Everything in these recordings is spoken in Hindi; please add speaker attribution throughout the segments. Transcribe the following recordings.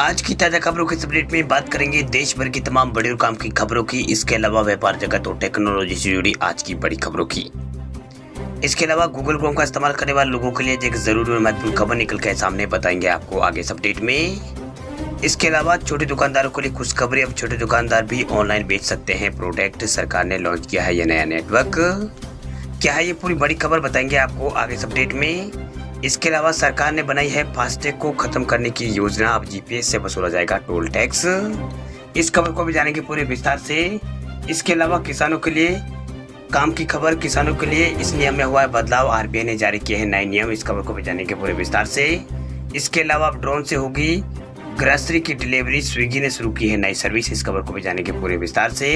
Speaker 1: आज की ताजा खबरों के इस अपडेट में बात करेंगे देश भर की तमाम बड़ी और काम की खबरों की। इसके अलावा व्यापार जगत और टेक्नोलॉजी से जुड़ी आज की बड़ी खबरों की। इसके अलावा गूगल क्रोम का इस्तेमाल करने वाले लोगों के लिए एक जरूरी और महत्वपूर्ण खबर निकल कर सामने बताएंगे आपको आगे इस अपडेट में। इसके अलावा छोटे दुकानदारों के लिए खुशखबरी, अब छोटे दुकानदार भी ऑनलाइन बेच सकते हैं प्रोडक्ट। सरकार ने लॉन्च किया है यह नया नेटवर्क। क्या है ये पूरी बड़ी खबर बताएंगे आपको आगे इस अपडेट में। इसके अलावा सरकार ने बनाई है फास्टैग को खत्म करने की योजना, अब जीपीएस से वसूला जाएगा टोल टैक्स। इस खबर को भी जानेंगे पूरे विस्तार से। इसके अलावा किसानों के लिए काम की खबर, किसानों के लिए इस नियम में हुआ है बदलाव, आरबीआई ने जारी किए हैं नए नियम। इस खबर को भी जानेंगे पूरे विस्तार से। इसके अलावा अब ड्रोन से होगी ग्रोसरी की डिलीवरी, स्विगी ने शुरू की है नई सर्विस। इस खबर को भी जानेंगे पूरे विस्तार से।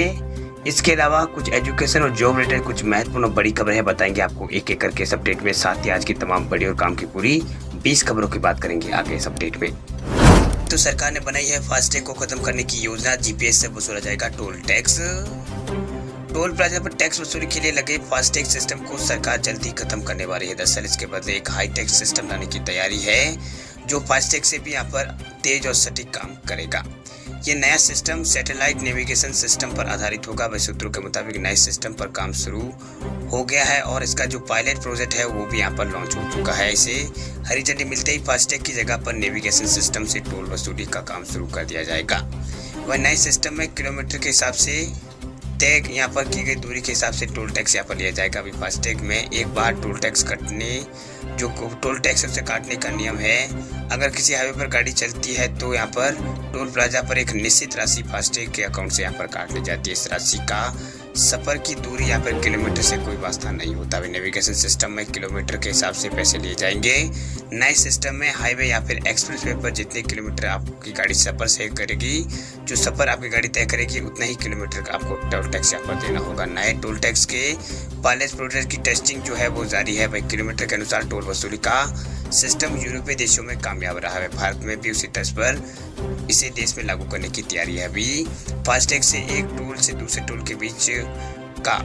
Speaker 1: इसके अलावा कुछ एजुकेशन और जॉब रिलेटेड कुछ महत्वपूर्ण और बड़ी खबरें बताएंगे आपको एक एक करके इस अपडेट में। साथ ही आज की तमाम बड़ी और काम की पूरी 20 खबरों की बात करेंगे आगे इस अपडेट में। तो सरकार ने बनाई है फास्टैग को खत्म करने की योजना, जीपीएस से वसूला जाएगा टोल टैक्स। टोल प्लाजा पर टैक्स वसूली के लिए लगे फास्टैग सिस्टम को सरकार जल्दी खत्म करने वाली है। दरअसल इसके बदले एक हाई टैक्स सिस्टम लाने की तैयारी है जो फास्टैग से भी यहाँ पर तेज और सटीक काम करेगा। ये नया सिस्टम सैटेलाइट नेविगेशन सिस्टम पर आधारित होगा। वह सूत्रों के मुताबिक नए सिस्टम पर काम शुरू हो गया है और इसका जो पायलट प्रोजेक्ट है वो भी यहाँ पर लॉन्च हो चुका है। इसे हरी झंडी मिलते ही फास्टैग की जगह पर नेविगेशन सिस्टम से टोल वसूली का काम शुरू कर दिया जाएगा। वह नए सिस्टम में किलोमीटर के हिसाब से तय यहाँ पर की गई दूरी के हिसाब से टोल टैक्स यहाँ पर लिया जाएगा। अभी फास्टैग में एक बार टोल टैक्स उसे काटने का नियम है। अगर किसी हाईवे पर गाड़ी चलती है तो यहाँ पर टोल प्लाजा पर एक निश्चित राशि फास्टैग के अकाउंट से यहाँ पर काट ली जाती है। इस राशि का सफर की दूरी यहाँ पर किलोमीटर से कोई वास्ता नहीं होता। नेविगेशन सिस्टम में किलोमीटर के हिसाब से पैसे लिए जाएंगे। नए सिस्टम में हाईवे या फिर एक्सप्रेसवे पर जितने किलोमीटर आपकी गाड़ी सफर से करेगी, जो सफर आपकी गाड़ी तय करेगी, उतना ही किलोमीटर का आपको टोल टैक्स यहाँ पर देना होगा। नए टोल टैक्स के पायलट प्रोजेक्ट की टेस्टिंग जो है वो जारी है। वही किलोमीटर के अनुसार टोल वसूली का सिस्टम यूरोपीय देशों में कामयाब रहा है। भारत में भी उसी तर्ज पर इसे देश में लागू करने की तैयारी है। अभी फास्टैग से एक टोल से दूसरे टोल के बीच का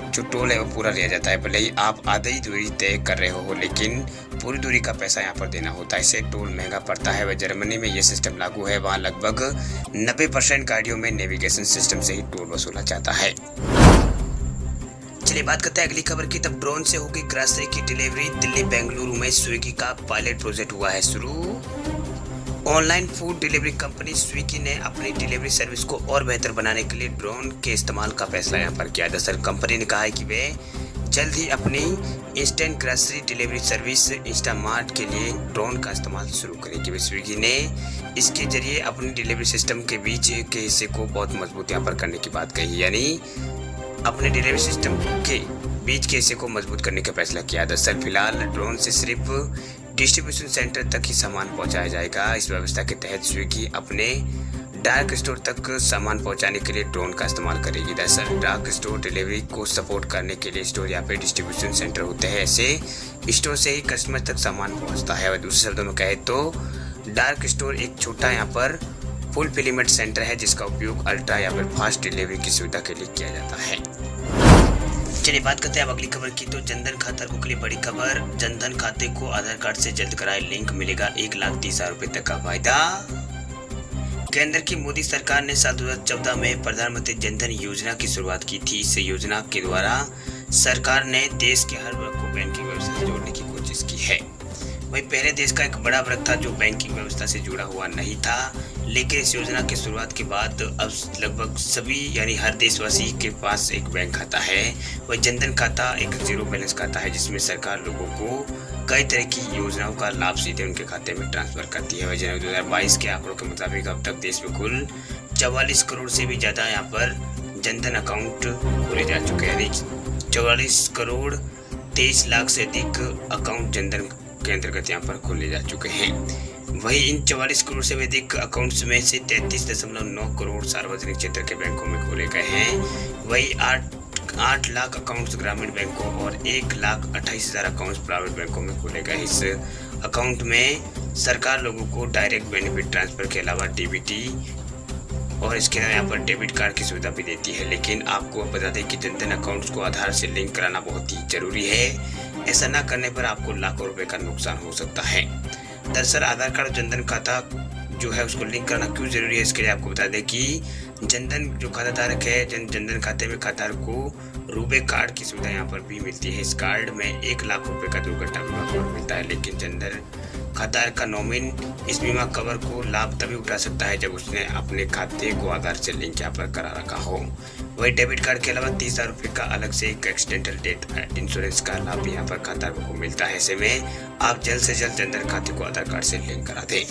Speaker 1: जो टोल है वो पूरा लिया जाता है। भले ही आप आधी दूरी तय कर रहे हो लेकिन पूरी दूरी का पैसा यहाँ पर देना होता है। इससे टोल महंगा पड़ता है। वह जर्मनी में ये सिस्टम लागू है। वहाँ लगभग 90% गाड़ियों में नेविगेशन सिस्टम से ही टोल वसूला जाता है। चलिए बात करते हैं अगली खबर की। तब ड्रोन से होगी ग्रोसरी की डिलीवरी, दिल्ली बेंगलुरु में स्विगी का पायलट प्रोजेक्ट हुआ है शुरू। Online food delivery company Swiggy ने अपनी डिलीवरी सर्विस को और बेहतर बनाने के लिए ड्रोन के इस्तेमाल का फैसला यहाँ पर किया। दरअसल कंपनी ने कहा है कि वे जल्द ही अपनी instant grocery delivery service Instamart के लिए ड्रोन का इस्तेमाल शुरू करेगी। स्विगी ने इसके जरिए अपनी डिलीवरी सिस्टम के बीच के हिस्से को बहुत मजबूत यहाँ पर करने की बात कही, यानी अपने डिलीवरी सिस्टम के बीच के हिस्से को मजबूत करने का फैसला किया। दरअसल फिलहाल ड्रोन से सिर्फ डिस्ट्रीब्यूशन सेंटर तक ही सामान पहुंचाया जाएगा। इस व्यवस्था के तहत स्विगी अपने डार्क स्टोर तक सामान पहुंचाने के लिए ड्रोन का इस्तेमाल करेगी। दरअसल डार्क स्टोर डिलीवरी को सपोर्ट करने के लिए स्टोर या फिर डिस्ट्रीब्यूशन सेंटर होते हैं। ऐसे स्टोर से ही कस्टमर तक सामान पहुंचता है। और दूसरे शब्दों में कहे तो डार्क स्टोर एक छोटा यहाँ पर फुलफिलमेंट सेंटर है जिसका उपयोग अल्ट्रा या फिर फास्ट डिलीवरी की सुविधा के लिए किया जाता है। चलिए बात करते हैं अब अगली खबर की। तो जनधन खाताधारकों के लिए बड़ी खबर, जनधन खाते को आधार कार्ड से जल्द कराए लिंक, मिलेगा 1,30,000 रुपए तक का फायदा। केंद्र की मोदी सरकार ने साल 2014 में प्रधानमंत्री जनधन योजना की शुरुआत की थी। इस योजना के द्वारा सरकार ने देश के हर वर्ग को बैंकिंग व्यवस्था से जोड़ने की कोशिश की है। वही पहले देश का एक बड़ा वर्ग था जो बैंकिंग व्यवस्था से जुड़ा हुआ नहीं था, लेकिन इस योजना की शुरुआत के बाद अब लगभग सभी यानी हर देशवासी के पास एक बैंक खाता है। वह जनधन खाता एक जीरो बैलेंस खाता है जिसमें सरकार लोगों को कई तरह की योजनाओं का लाभ सीधे उनके खाते में ट्रांसफर करती है। वह जनवरी 2022 के आंकड़ों के मुताबिक अब तक देश में कुल 44 करोड़ से भी ज़्यादा यहाँ पर जनधन अकाउंट खोले जा चुके हैं। यानी 44 करोड़ 23 लाख से अधिक अकाउंट जनधन के अंतर्गत यहाँ पर खोले जा चुके हैं। वही इन 44 करोड़ से अधिक अकाउंट्स में से 33.9 करोड़ सार्वजनिक क्षेत्र के बैंकों में खोले गए हैं। वही 8 लाख अकाउंट्स ग्रामीण बैंकों और 1,28,000 अकाउंट्स प्राइवेट बैंकों में खोले गए। इस अकाउंट में सरकार लोगों को डायरेक्ट बेनिफिट ट्रांसफर के अलावा डीबीटी और इसके अलावा यहाँ पर डेबिट कार्ड की सुविधा भी देती है। लेकिन आपको बता दें कि जनधन अकाउंट्स को आधार से लिंक कराना बहुत ही जरूरी है। ऐसा न करने पर आपको लाखों रुपए का नुकसान हो सकता है। दरअसल आधार कार्ड जनधन खाता जो है उसको लिंक करना क्यों ज़रूरी है, इसके लिए आपको बता दें कि जनधन जो खाता धारक है, जनधन खाते में खाता धारक को रूबे कार्ड की सुविधा यहाँ पर भी मिलती है। इस कार्ड में 1 लाख रुपए का दुर्घटना बीमा कवर मिलता है, लेकिन जनधन खाताधारक का नॉमिन इस बीमा कवर को लाभ तभी उठा सकता है जब उसने अपने खाते को आधार से लिंक यहाँ पर करा रखा हो। वही डेबिट कार्ड के अलावा 30,000 रुपये का अलग से एक एक्सीडेंटल डेथ इंश्योरेंस का लाभ यहाँ पर खाताधारकों को मिलता है। ऐसे में आप जल्द से जल्द जनधन खाते को आधार कार्ड से लिंक करा दें।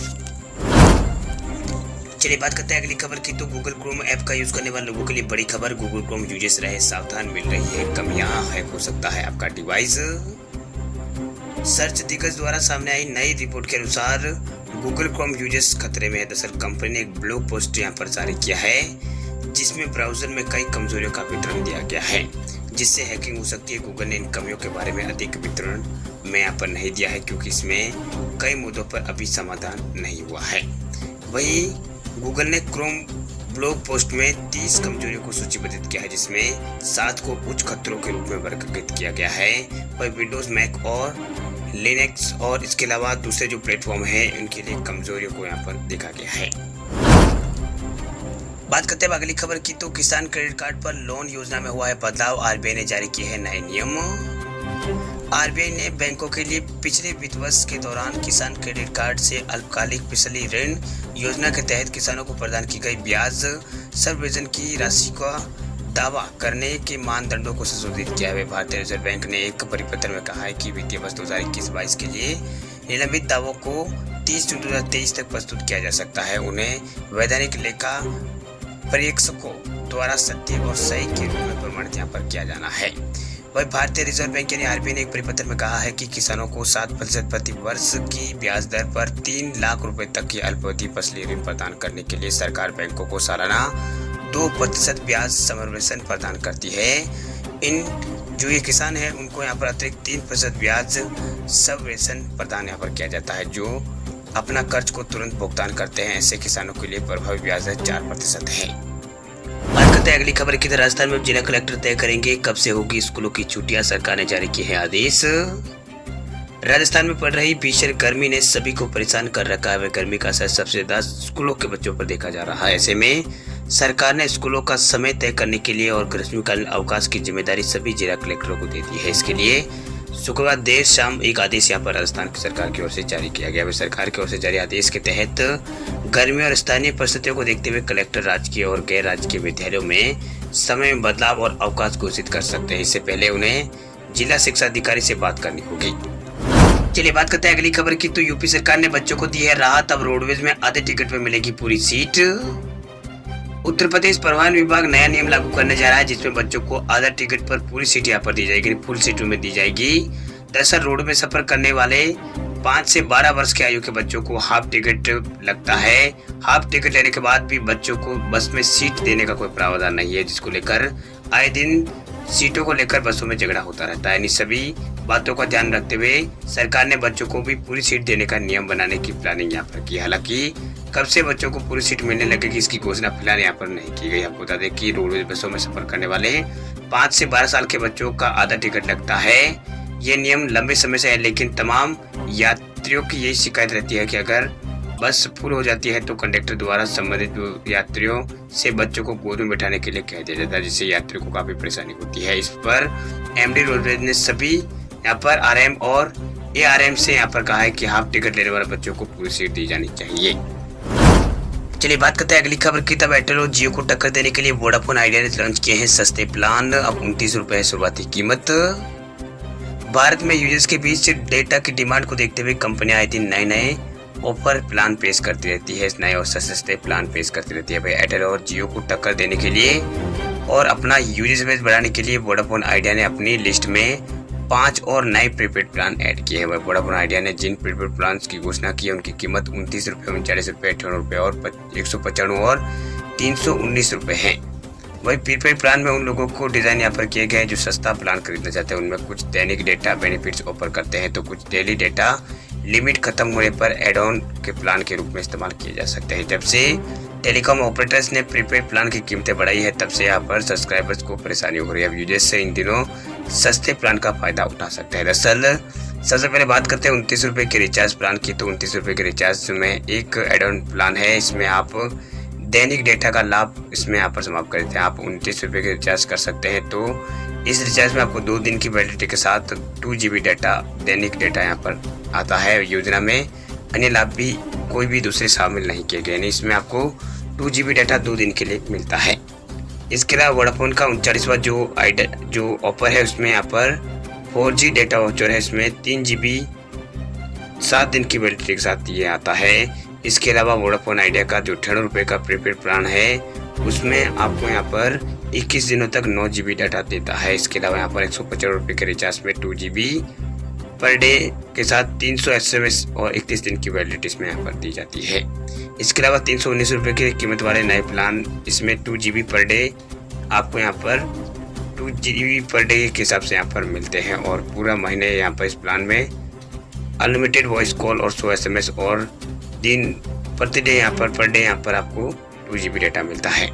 Speaker 1: चलिए बात करते हैं अगली खबर की। तो गूगल क्रोम ऐप का यूज करने वाले लोगों के लिए बड़ी खबर। गूगल क्रोम यूजर्स रहे सावधान, मिल रही है कमियां, हैक हो सकता है आपका डिवाइस। सर्च दिग्गज द्वारा सामने आई नई रिपोर्ट के अनुसार गूगल क्रोम यूजर्स खतरे में है। दरअसल कंपनी ने एक ब्लॉग पोस्ट यहाँ पर जारी किया है जिसमें ब्राउजर में कई कमजोरियों का विवरण दिया गया है जिससे हैकिंग हो सकती है। गूगल ने इन कमियों के बारे में अधिक विवरण में यहाँ पर नहीं दिया है क्योंकि इसमें कई मुद्दों पर अभी समाधान नहीं हुआ है। वही गूगल ने क्रोम ब्लॉग पोस्ट में 30 कमजोरियों को सूचीबद्ध किया है जिसमें 7 को उच्च खतरों के रूप में वर्गीकृत किया गया है। वह विंडोज, मैक और लिनक्स और इसके अलावा दूसरे जो प्लेटफॉर्म है उनके लिए कमजोरियों को यहाँ पर देखा गया है। बात करते हैं अगली खबर की। तो किसान क्रेडिट कार्ड पर लोन योजना में हुआ है बदलाव। आरबीआई ने जारी किए हैं नए नियम। आरबीआई ने बैंकों के लिए पिछले वित्त वर्ष के दौरान किसान क्रेडिट कार्ड से अल्पकालिक पिछली ऋण योजना के तहत किसानों को प्रदान की गई ब्याज सबवेतन की राशि का दावा करने के मानदंडों को संशोधित किया है। भारतीय रिजर्व बैंक ने एक परिपत्र में कहा है कि वित्तीय वर्ष 2021-22 के लिए निलंबित दावों को 30 जून 2023 तक प्रस्तुत किया जा सकता है। उन्हें वैधानिक लेखा परीक्षकों द्वारा सत्य और सही के रूप में प्रमाणित यहाँ पर किया जाना है। वही भारतीय रिजर्व बैंक यानी आरबीआई ने एक परिपत्र में कहा है कि किसानों को 7% प्रति वर्ष की ब्याज दर पर 3 लाख रुपए तक की अल्पावधि फसली ऋण प्रदान करने के लिए सरकार बैंकों को सालाना 2% ब्याज समवेतन प्रदान करती है। इन जो ये किसान है उनको यहाँ पर अतिरिक्त 3% ब्याज समवेतन प्रदान यहाँ पर किया जाता है जो अपना कर्ज को तुरंत भुगतान करते हैं। ऐसे किसानों के लिए प्रभावी ब्याज दर 4% है। बात करते हैं अगली खबर की। राजस्थान में जिला कलेक्टर तय करेंगे कब से होगी स्कूलों की छुट्टियां। सरकार ने जारी किए हैं आदेश। राजस्थान में पड़ रही भीषण गर्मी ने सभी को परेशान कर रखा है। वह गर्मी का असर सबसे ज्यादा स्कूलों के बच्चों पर देखा जा रहा है। ऐसे में सरकार ने स्कूलों का समय तय करने के लिए और ग्रीष्मकालीन अवकाश की जिम्मेदारी सभी जिला कलेक्टरों को दे दी है। इसके लिए शुक्रवार देर शाम एक आदेश यहाँ पर राजस्थान सरकार की ओर से जारी किया गया है। सरकार की ओर से जारी आदेश के तहत गर्मी और स्थानीय परिस्थितियों को देखते हुए कलेक्टर राजकीय और गैर राजकीय विद्यालयों में समय में बदलाव और अवकाश घोषित कर सकते हैं। इससे पहले उन्हें जिला शिक्षा अधिकारी से बात करनी होगी। चलिए बात करते हैं अगली खबर की। तो यूपी सरकार ने बच्चों को दी है राहत। अब रोडवेज में आधे टिकट पर मिलेगी पूरी सीट। उत्तर प्रदेश परिवहन विभाग नया नियम लागू करने जा रहा है जिसमें बच्चों को आधा टिकट पर पूरी सीट यहाँ पर दी जाएगी, फुल सीट में दी जाएगी। दरअसल रोड में सफर करने वाले 5 से 12 वर्ष की आयु के बच्चों को हाफ टिकट लगता है। हाफ टिकट लेने के बाद भी बच्चों को बस में सीट देने का कोई प्रावधान नहीं है, जिसको लेकर आए दिन सीटों को लेकर बसों में झगड़ा होता रहता है। इन सभी बातों का ध्यान रखते हुए सरकार ने बच्चों को भी पूरी सीट देने का नियम बनाने की प्लानिंग यहाँ पर की। हालांकि कब से बच्चों को पूरी सीट मिलने लगेगी इसकी घोषणा फिलहाल यहाँ पर नहीं की गई। आपको बता दें कि रोडवेज बसों में सफर करने वाले 5 से 12 साल के बच्चों का आधा टिकट लगता है। ये नियम लंबे समय से है, लेकिन तमाम यात्रियों की यही शिकायत रहती है कि अगर बस फुल हो जाती है तो कंडक्टर द्वारा संबंधित यात्रियों से बच्चों को गोद में बैठाने के लिए कह दिया जाता है, जिससे यात्रियों को काफी परेशानी होती है। इस पर एमडी रोडवेज ने सभी यहाँ पर आरएम और एआरएम से यहाँ पर कहा है कि हाफ टिकट लेने वाले बच्चों को पूरी सीट दी जानी चाहिए। चलिए बात करते हैं अगली खबर की। तब एयरटेल और जियो को टक्कर देने के लिए वोडाफोन आइडिया ने लॉन्च किए हैं सस्ते प्लान। अब 29 रुपए शुरुआती कीमत। भारत में यूजर्स के बीच डेटा की डिमांड को देखते हुए कंपनियां आए दिन नए ऑफर प्लान पेश करती रहती है। नए और सस्ते प्लान पेश करती रहती है। एयरटेल और जियो को टक्कर देने के लिए और अपना यूजर बेस बढ़ाने के लिए वोडाफोन आइडिया ने अपनी लिस्ट में 5 और नए प्रीपेड प्लान ऐड किए हैं। वोडाफोन आइडिया ने जिन प्रीपेड प्लान की घोषणा की है उनकी कीमत 29 रुपये, 39 रुपये, 58 रुपये और 195 और 319 रुपये है। वही प्रीपेड प्लान में उन लोगों को डिजाइन यहाँ पर किए गए हैं जो सस्ता प्लान खरीदना चाहते हैं। उनमें कुछ दैनिक डेटा बेनिफिट्स ऑफर करते हैं तो कुछ डेली डेटा लिमिट खत्म होने पर एड ऑन के प्लान के रूप में इस्तेमाल किए जा सकते हैं। जब से टेलीकॉम ऑपरेटर्स ने प्रीपेड प्लान की कीमतें बढ़ाई है तब से यहाँ पर सब्सक्राइबर्स को परेशानी हो रही है। अब यूजर्स से इन दिनों सस्ते प्लान का फायदा उठा सकते हैं। दरअसल सबसे पहले बात करते हैं 29 रुपये के रिचार्ज प्लान की। तो 29 रुपये के रिचार्ज में एक एड ऑन प्लान है, इसमें आप दैनिक डेटा का लाभ इसमें यहाँ पर समाप्त करते हैं। आप 29 रुपये के रिचार्ज कर सकते हैं। तो इस रिचार्ज में आपको 2 दिन की वैलिडिटी के साथ 2 GB डाटा दैनिक डेटा यहाँ पर आता है। योजना में अन्य लाभ भी कोई भी दूसरे शामिल नहीं किए गए, यानी इसमें आपको 2 GB डाटा 2 दिन के लिए मिलता है। इसके अलावा वोडाफोन का 39वां जो ऑफर है उसमें यहाँ पर 4G डेटा वाउचर है, इसमें 3 GB 7 दिन की वैलिडिटी के साथ ये आता है। इसके अलावा वोडाफोन आइडिया का जो 98 रुपये का प्रीपेड प्लान है उसमें आपको यहाँ पर 21 दिनों तक 9 GB डाटा देता है। इसके अलावा यहाँ पर 150 रुपये के रिचार्ज में 2 GB पर डे के साथ 300 SMS और 31 दिन की वैलिडिटी इसमें यहाँ पर दी जाती है। इसके अलावा 319 रुपये की कीमत वाले नए प्लान, इसमें 2 GB पर डे आपको यहाँ पर 2 GB पर डे के हिसाब से यहाँ पर मिलते हैं और पूरा महीने यहाँ पर इस प्लान में अनलिमिटेड वॉइस कॉल और 100 SMS और दिन प्रति डे यहाँ पर पर डे यहाँ पर आपको 2 GB डाटा मिलता है।